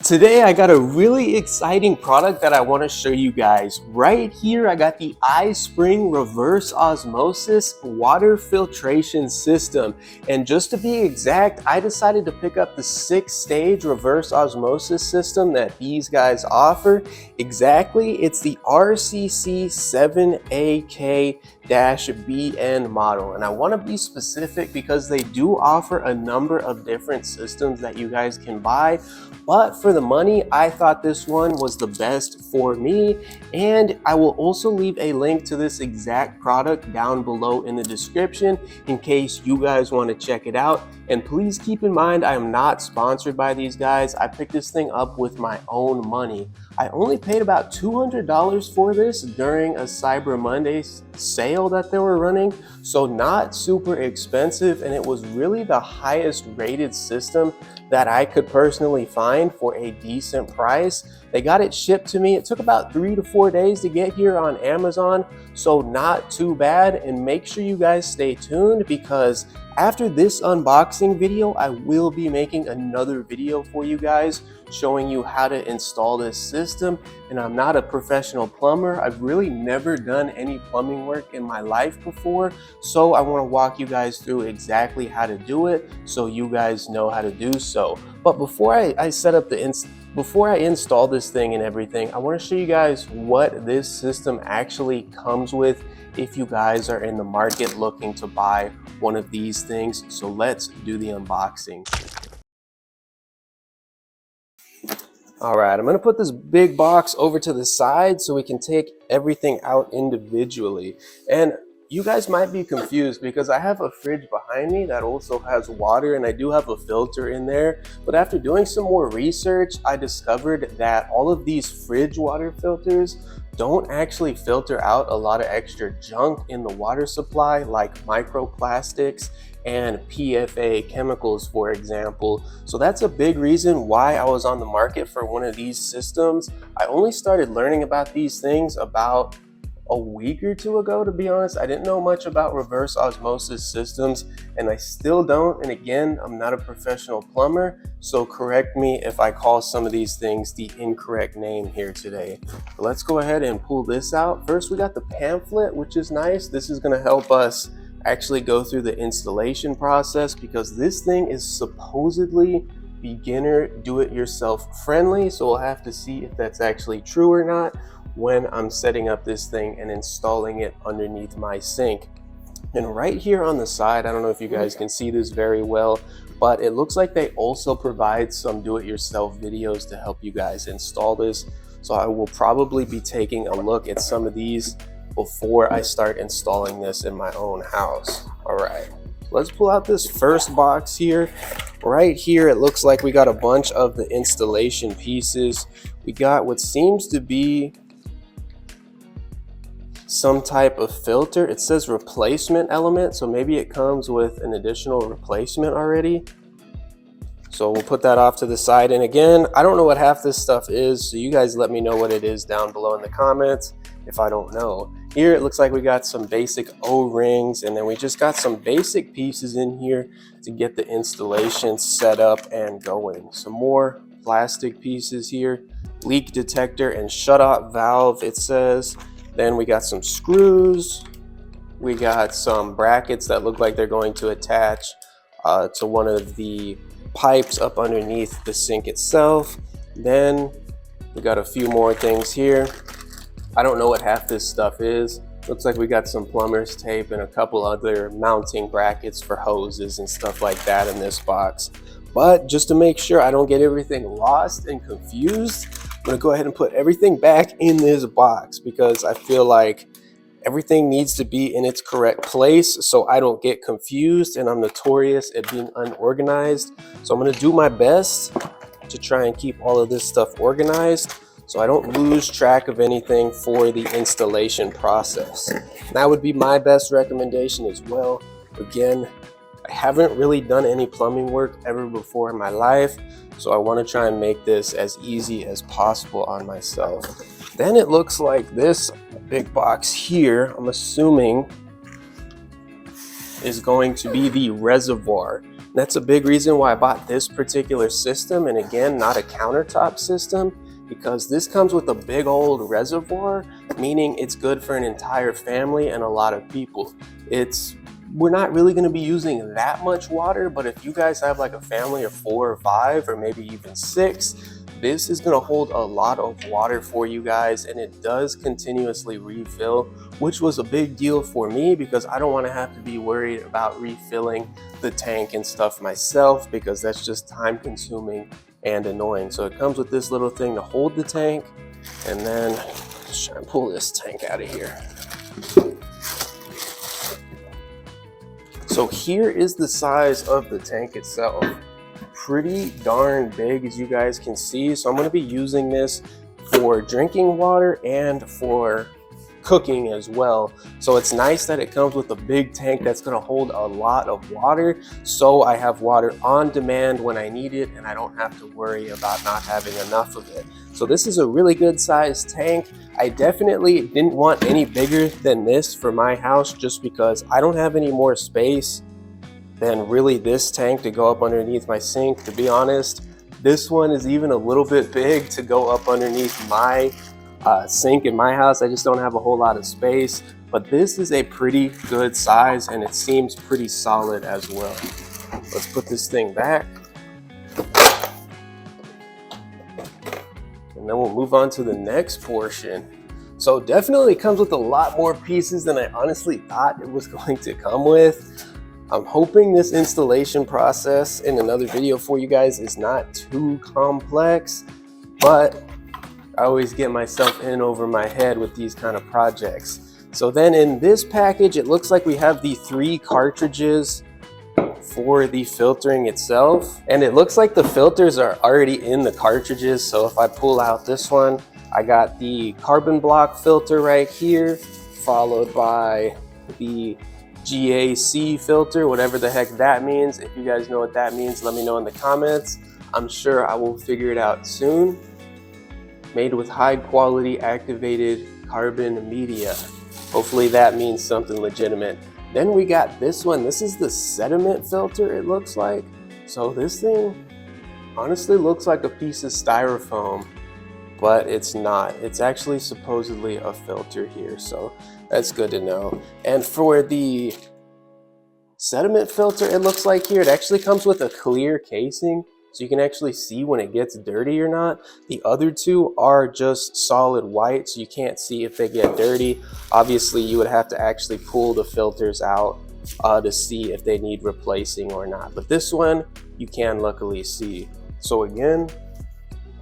Today I got a really exciting product that I want to show you guys. Right here I got the iSpring Reverse Osmosis water filtration system. And just to be exact, I decided to pick up the 6-stage reverse osmosis system that these guys offer. Exactly, it's the RCC7AK-BN model. And I want to be specific because they do offer a number of different systems that you guys can buy. But for the money, I thought this one was the best for me, and I will also leave a link to this exact product down below in the description in case you guys want to check it out. And please keep in mind, I am not sponsored by these guys. I picked this thing up with my own money. I only paid about $200 for this during a Cyber Monday sale that they were running, so not super expensive, and it was really the highest rated system that I could personally find for a decent price. They got it shipped to me. It took about 3 to 4 days to get here on Amazon, so not too bad. And make sure you guys stay tuned because after this unboxing video, I will be making another video for you guys showing you how to install this system. And I'm not a professional plumber. I've really never done any plumbing work in my life before. So I want to walk you guys through exactly how to do it so you guys know how to do so. But before I set up before I install this thing and everything, I want to show you guys what this system actually comes with if you guys are in the market looking to buy one of these things. So let's do the unboxing. All right, I'm gonna put this big box over to the side so we can take everything out individually. And you guys might be confused because I have a fridge behind me that also has water, and I do have a filter in there. But after doing some more research, I discovered that all of these fridge water filters don't actually filter out a lot of extra junk in the water supply, like microplastics and PFAS chemicals, for example. So that's a big reason why I was on the market for one of these systems. I only started learning about these things about a week or two ago, to be honest. I didn't know much about reverse osmosis systems, and I still don't. And again, I'm not a professional plumber, so correct me if I call some of these things the incorrect name here today. But let's go ahead and pull this out. First, we got the pamphlet, which is nice. This is gonna help us actually go through the installation process because this thing is supposedly beginner do-it-yourself friendly. So we'll have to see if that's actually true or not when I'm setting up this thing and installing it underneath my sink. And right here on the side, I don't know if you guys can see this very well, but it looks like they also provide some do-it-yourself videos to help you guys install this. So I will probably be taking a look at some of these before I start installing this in my own house. All right, let's pull out this first box here. Right here, it looks like we got a bunch of the installation pieces. We got what seems to be some type of filter. It says replacement element, so maybe it comes with an additional replacement already. So we'll put that off to the side. And again, I don't know what half this stuff is, so you guys let me know what it is down below in the comments if I don't know. Here it looks like we got some basic O-rings, and then we just got some basic pieces in here to get the installation set up and going. Some more plastic pieces here, leak detector and shut-off valve, it says. Then we got some screws. We got some brackets that look like they're going to attach to one of the pipes up underneath the sink itself. Then we got a few more things here. I don't know what half this stuff is. Looks like we got some plumber's tape and a couple other mounting brackets for hoses and stuff like that in this box. But just to make sure I don't get everything lost and confused, I'm gonna go ahead and put everything back in this box because I feel like everything needs to be in its correct place so I don't get confused, and I'm notorious at being unorganized. So I'm gonna do my best to try and keep all of this stuff organized so I don't lose track of anything for the installation process. That would be my best recommendation as well. Again, I haven't really done any plumbing work ever before in my life, so I want to try and make this as easy as possible on myself. Then it looks like this big box here, I'm assuming, is going to be the reservoir. That's a big reason why I bought this particular system, and again, not a countertop system, because this comes with a big old reservoir, meaning it's good for an entire family and a lot of people. We're not really going to be using that much water, but if you guys have like a family of 4 or 5 or maybe even 6, this is going to hold a lot of water for you guys, and it does continuously refill, which was a big deal for me because I don't want to have to be worried about refilling the tank and stuff myself, because that's just time consuming and annoying. So it comes with this little thing to hold the tank, and then let's try and pull this tank out of here. So here is the size of the tank itself. Pretty darn big, as you guys can see. So I'm going to be using this for drinking water and for cooking as well. So it's nice that it comes with a big tank that's going to hold a lot of water, so I have water on demand when I need it and I don't have to worry about not having enough of it. So this is a really good sized tank. I definitely didn't want any bigger than this for my house, just because I don't have any more space than really this tank to go up underneath my sink. To be honest, this one is even a little bit big to go up underneath my sink in my house. I just don't have a whole lot of space, but this is a pretty good size and it seems pretty solid as well. Let's put this thing back, and then we'll move on to the next portion. So definitely comes with a lot more pieces than I honestly thought it was going to come with. I'm hoping this installation process in another video for you guys is not too complex, but I always get myself in over my head with these kind of projects. So then in this package, it looks like we have the 3 cartridges for the filtering itself, and it looks like the filters are already in the cartridges. So if I pull out this one, I got the carbon block filter right here, followed by the GAC filter, whatever the heck that means. If you guys know what that means, let me know in the comments. I'm sure I will figure it out soon. Made with high quality activated carbon media. Hopefully that means something legitimate. Then we got this one. This is the sediment filter, it looks like. So this thing honestly looks like a piece of styrofoam, but it's not. It's actually supposedly a filter here, so that's good to know. And for the sediment filter, it looks like here, it actually comes with a clear casing, so you can actually see when it gets dirty or not. The other 2 are just solid white, so you can't see if they get dirty. Obviously, you would have to actually pull the filters out to see if they need replacing or not. But this one, you can luckily see. So again,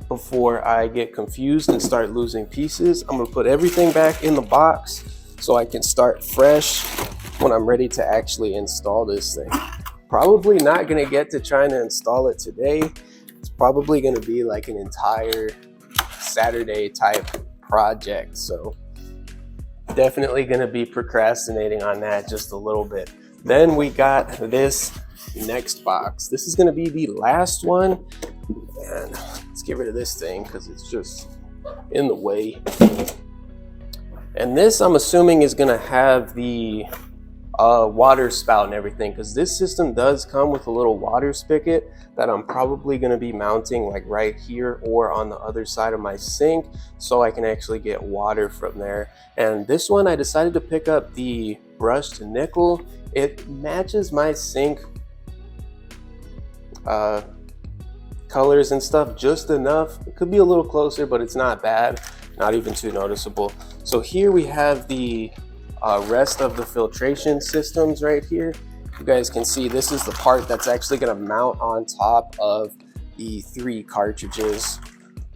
before I get confused and start losing pieces, I'm gonna put everything back in the box so I can start fresh when I'm ready to actually install this thing. Probably not gonna get to trying to install it today. It's probably gonna be like an entire Saturday type project. So definitely gonna be procrastinating on that just a little bit. Then we got this next box. This is gonna be the last one. And let's get rid of this thing because it's just in the way. And this, I'm assuming, is gonna have the water spout and everything, because this system does come with a little water spigot that I'm probably going to be mounting like right here or on the other side of my sink, so I can actually get water from there. And this one, I decided to pick up the brushed nickel. It matches my sink colors and stuff just enough. It could be a little closer, but it's not bad, not even too noticeable. So here we have the rest of the filtration systems right here. You guys can see this is the part that's actually going to mount on top of the 3 cartridges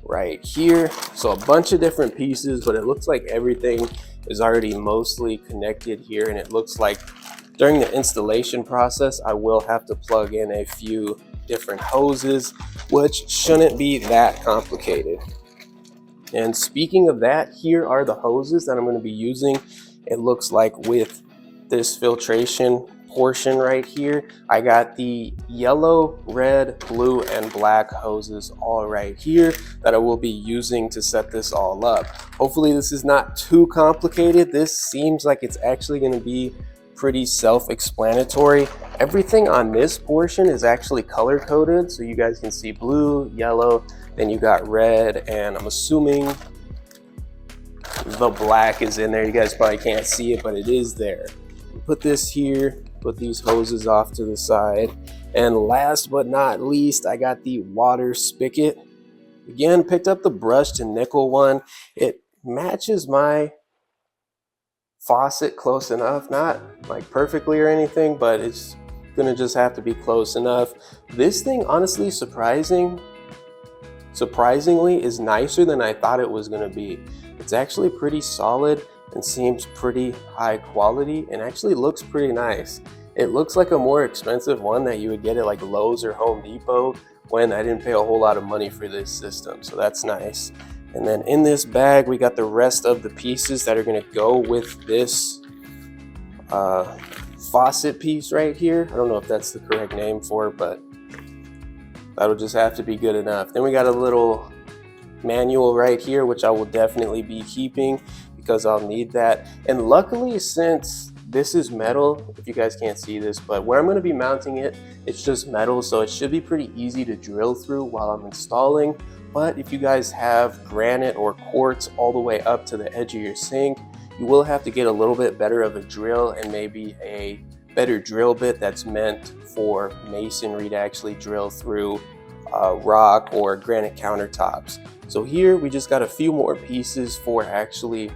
right here. So a bunch of different pieces, but it looks like everything is already mostly connected here, and it looks like during the installation process I will have to plug in a few different hoses, which shouldn't be that complicated. And speaking of that, here are the hoses that I'm going to be using. It looks like with this filtration portion right here, I got the yellow, red, blue, and black hoses all right here that I will be using to set this all up. Hopefully this is not too complicated. This seems like it's actually going to be pretty self-explanatory. Everything on this portion is actually color coded, so you guys can see blue, yellow, then you got red, and I'm assuming the black is in there. You guys probably can't see it, but it is there. Put this here, put these hoses off to the side, and last but not least, I got the water spigot. Again, picked up the brushed nickel one. It matches my faucet close enough, not like perfectly or anything, but it's gonna just have to be close enough. This thing, honestly, surprisingly is nicer than I thought it was gonna be. It's actually pretty solid and seems pretty high quality and actually looks pretty nice. It looks like a more expensive one that you would get at like Lowe's or Home Depot, when I didn't pay a whole lot of money for this system, so that's nice. And then in this bag, we got the rest of the pieces that are gonna go with this faucet piece right here. I don't know if that's the correct name for it, but that'll just have to be good enough. Then we got a little manual right here, which I will definitely be keeping because I'll need that. And luckily, since this is metal, if you guys can't see this, but where I'm going to be mounting it, it's just metal, so it should be pretty easy to drill through while I'm installing. But if you guys have granite or quartz all the way up to the edge of your sink, you will have to get a little bit better of a drill and maybe a better drill bit that's meant for masonry to actually drill through rock or granite countertops. So here we just got a few more pieces for actually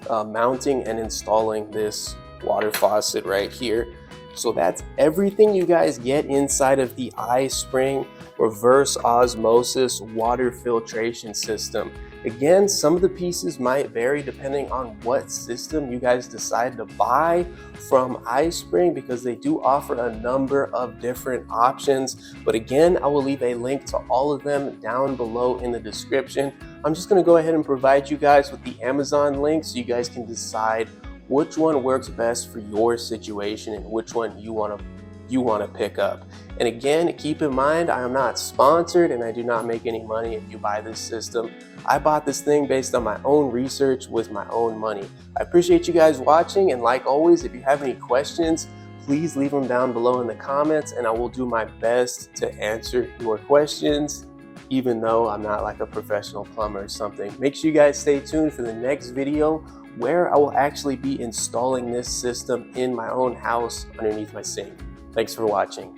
mounting and installing this water faucet right here. So that's everything you guys get inside of the iSpring Reverse Osmosis water filtration system. Again, some of the pieces might vary depending on what system you guys decide to buy from iSpring, because they do offer a number of different options. But again, I will leave a link to all of them down below in the description. I'm just going to go ahead and provide you guys with the Amazon link so you guys can decide which one works best for your situation and which one you want to pick up. And again, keep in mind, I am not sponsored and I do not make any money if you buy this system. I bought this thing based on my own research with my own money. I appreciate you guys watching, and like always, if you have any questions, please leave them down below in the comments and I will do my best to answer your questions, even though I'm not like a professional plumber or something. Make sure you guys stay tuned for the next video where I will actually be installing this system in my own house underneath my sink. Thanks for watching.